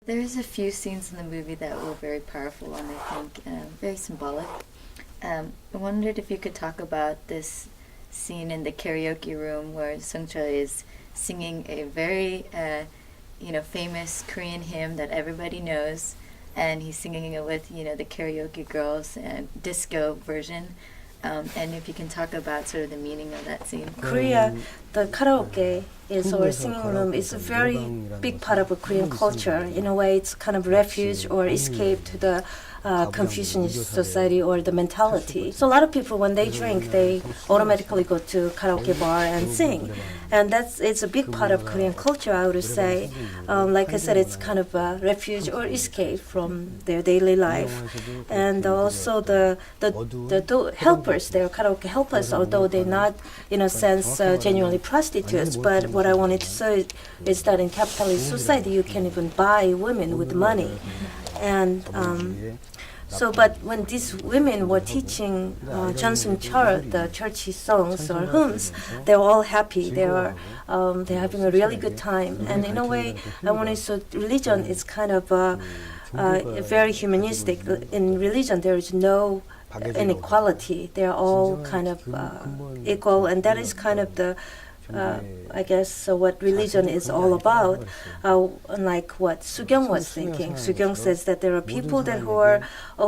There's a few scenes in the movie that were very powerful and I think very symbolic. I wondered if you could talk about this scene in the karaoke room where Sung-chul is singing a very famous Korean hymn that everybody knows, and he's singing it with the karaoke girls and disco version. And if you can talk about sort of the meaning of that scene. Korea, the karaoke is or singing room is a very big part of a Korean culture. In a way, it's kind of refuge or escape to the Confucianist society or the mentality. So a lot of people, when they drink, they automatically go to karaoke bar and sing, and it's a big part of Korean culture, I would say. Like I said, it's kind of a refuge or escape from their daily life, and also the helpers, their karaoke helpers, although they're not, in a sense, genuinely prostitutes. But what I wanted to say is that in capitalist society, you can even buy women with money, and but when these women were teaching Jeon Sung-chul the churchy songs or hymns, they were all happy. They're having a really good time. And in a way, I wanted to religion is kind of very humanistic. In religion, there is no inequality. They're all kind of equal, and that is kind of the I guess what religion is all about, unlike what Sugyong was thinking. Sugyong says that there are people that who are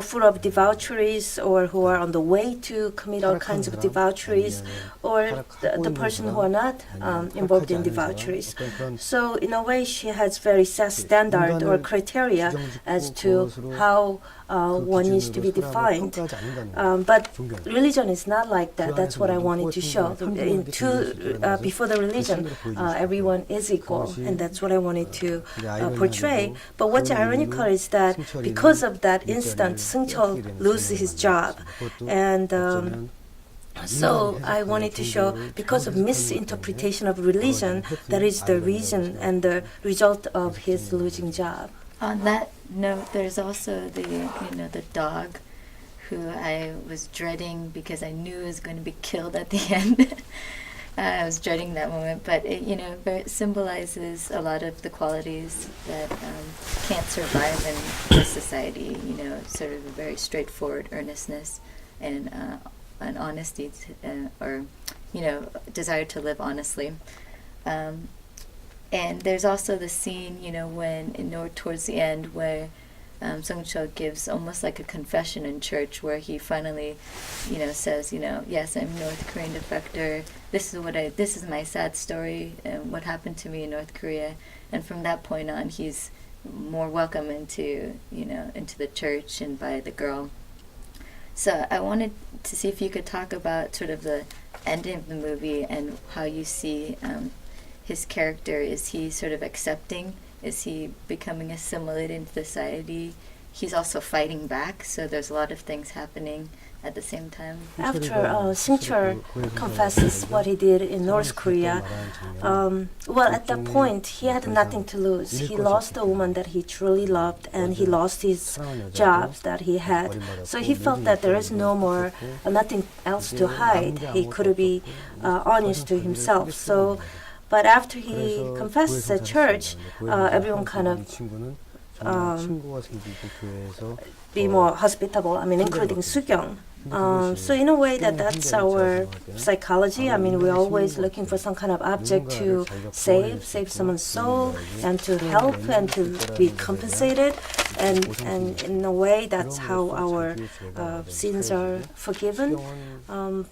full of debaucheries or who are on the way to commit all kinds of debaucheries, or the person who are not involved in debaucheries. So in a way, she has very set standard or criteria as to how one needs to be defined. But religion is not like that. That's what I wanted to show. Before the religion, everyone is equal, and that's what I wanted to portray. But what's ironical is that because of that instant, Sung-chul loses his job, and so I wanted to show, because of misinterpretation of religion, that is the reason and the result of his losing job. On that note, there's also the dog, who I was dreading because I knew it was going to be killed at the end. I was dreading that moment, but it symbolizes a lot of the qualities that can't survive in this society. Sort of a very straightforward earnestness and honesty, or desire to live honestly. And there's also the scene, when towards the end, where Sung-chul gives almost like a confession in church, where he finally, says, yes, I'm North Korean defector. This is my sad story, and what happened to me in North Korea. And from that point on, he's more welcome into the church and by the girl. So I wanted to see if you could talk about sort of the ending of the movie and how you see his character. Is he sort of accepting? Is he becoming assimilated into society? He's also fighting back, so there's a lot of things happening at the same time. After Sung-chul confesses what he did in North Korea, at that point, he had nothing to lose. He lost the woman that he truly loved, and he lost his jobs that he had. So he felt that there is nothing else to hide. He could be honest to himself. But after he confesses at church, everyone kind of be more hospitable, including Sugyong. So in a way that's our psychology. We're always looking for some kind of object to save someone's soul and to help and to be compensated. And in a way, that's how our sins are forgiven.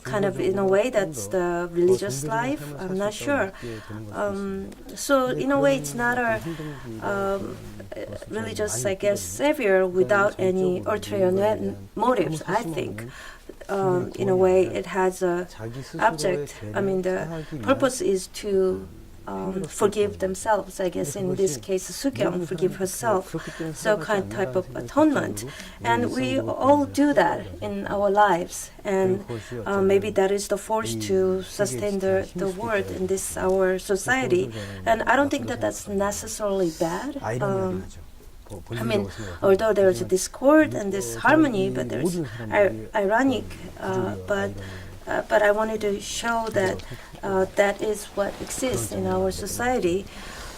Kind of in a way, that's the religious life. I'm not sure. So in a way, it's not a religious, I guess, savior without any ulterior motives, I think. In a way, it has a object. The purpose is to forgive themselves. I guess in this case, Sugyong forgive herself. So kind of type of atonement, and we all do that in our lives. And maybe that is the force to sustain the world in this our society. And I don't think that that's necessarily bad. Although there's a discord and this harmony, but there's ironic. But I wanted to show that that is what exists in our society.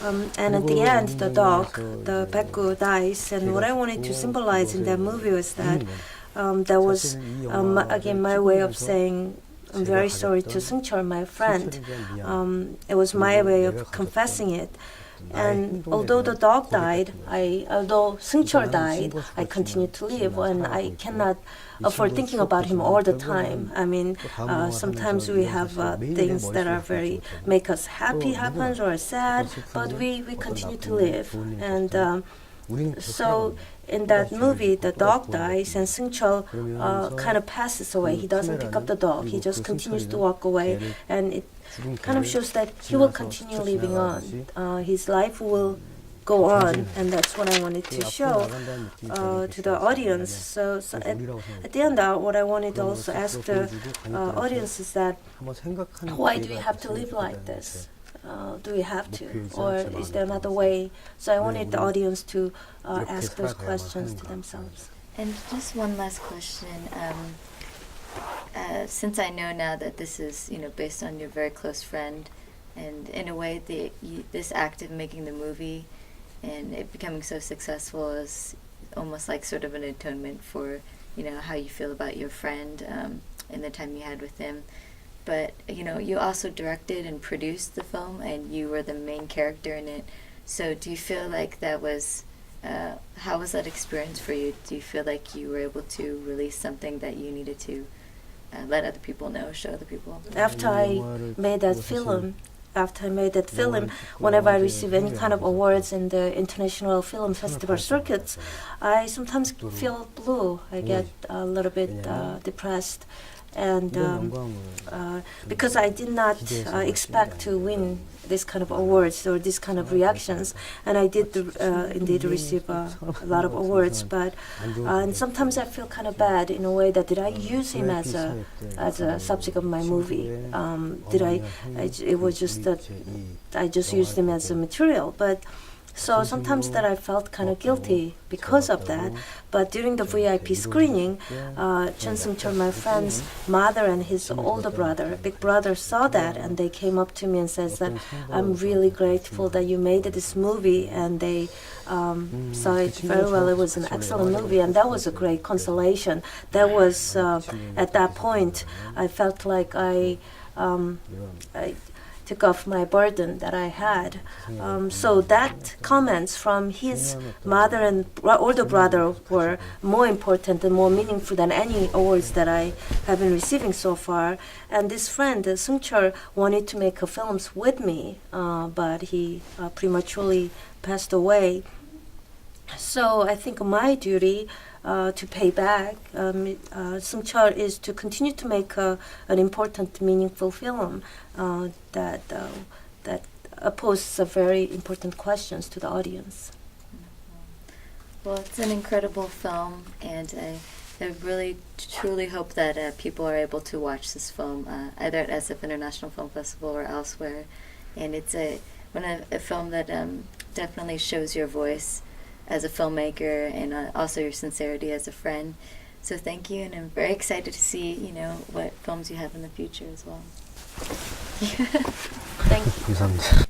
And at the end, the dog, the Baekgu, dies. And what I wanted to symbolize in that movie was that that was, again, my way of saying, I'm very sorry to Seung-chul, my friend. It was my way of confessing it. And although the dog died, although Seung-chul died, I continued to live, and I cannot afford thinking about him all the time. I mean, sometimes we have things that are make us happy happens or sad, but we continue to live. And so in that movie, the dog dies, and Seung-chul kind of passes away. He doesn't pick up the dog. He just continues to walk away, and it kind of shows that he will continue living on. His life will go on, and that's what I wanted to show to the audience. So at the end, what I wanted to also ask the audience is that, why do we have to live like this? Do we have to, or is there another way? So I wanted the audience to ask those questions to themselves. And just one last question. Since I know now that this is, based on your very close friend, and in a way, this act of making the movie and it becoming so successful is almost like sort of an atonement for, how you feel about your friend and the time you had with him. But, you also directed and produced the film, and you were the main character in it. So do you feel like that was, how was that experience for you? Do you feel like you were able to release something that you needed to let other people know, show other people? After I made that film, whenever I receive any kind of awards in the international film festival circuits, I sometimes feel blue. I get a little bit depressed. And because I did not expect to win this kind of awards or this kind of reactions, and I did indeed receive a lot of awards, but and sometimes I feel kind of bad in a way that, did I use him as a subject of my movie? It was just that I just used him as a material, but. So sometimes that I felt kind of guilty because of that. But during the VIP screening, Chun Seung-chul, my friend's mother, and his older brother, big brother, saw that, and they came up to me and says that, I'm really grateful that you made this movie, and they saw it very well. It was an excellent movie, and that was a great consolation. That was, at that point, I felt like I took off my burden that I had. So that comments from his mother and older brother were more important and more meaningful than any awards that I have been receiving so far. And this friend, Seung-chul, wanted to make films with me, but he prematurely passed away. So I think my duty to pay back Seung-chul is to continue to make an important, meaningful film that poses very important questions to the audience. Well, it's an incredible film, and I really, truly hope that people are able to watch this film either at SF International Film Festival or elsewhere. And it's a film that definitely shows your voice as a filmmaker, and also your sincerity as a friend. So thank you, and I'm very excited to see, what films you have in the future as well. Thank you. 감사합니다.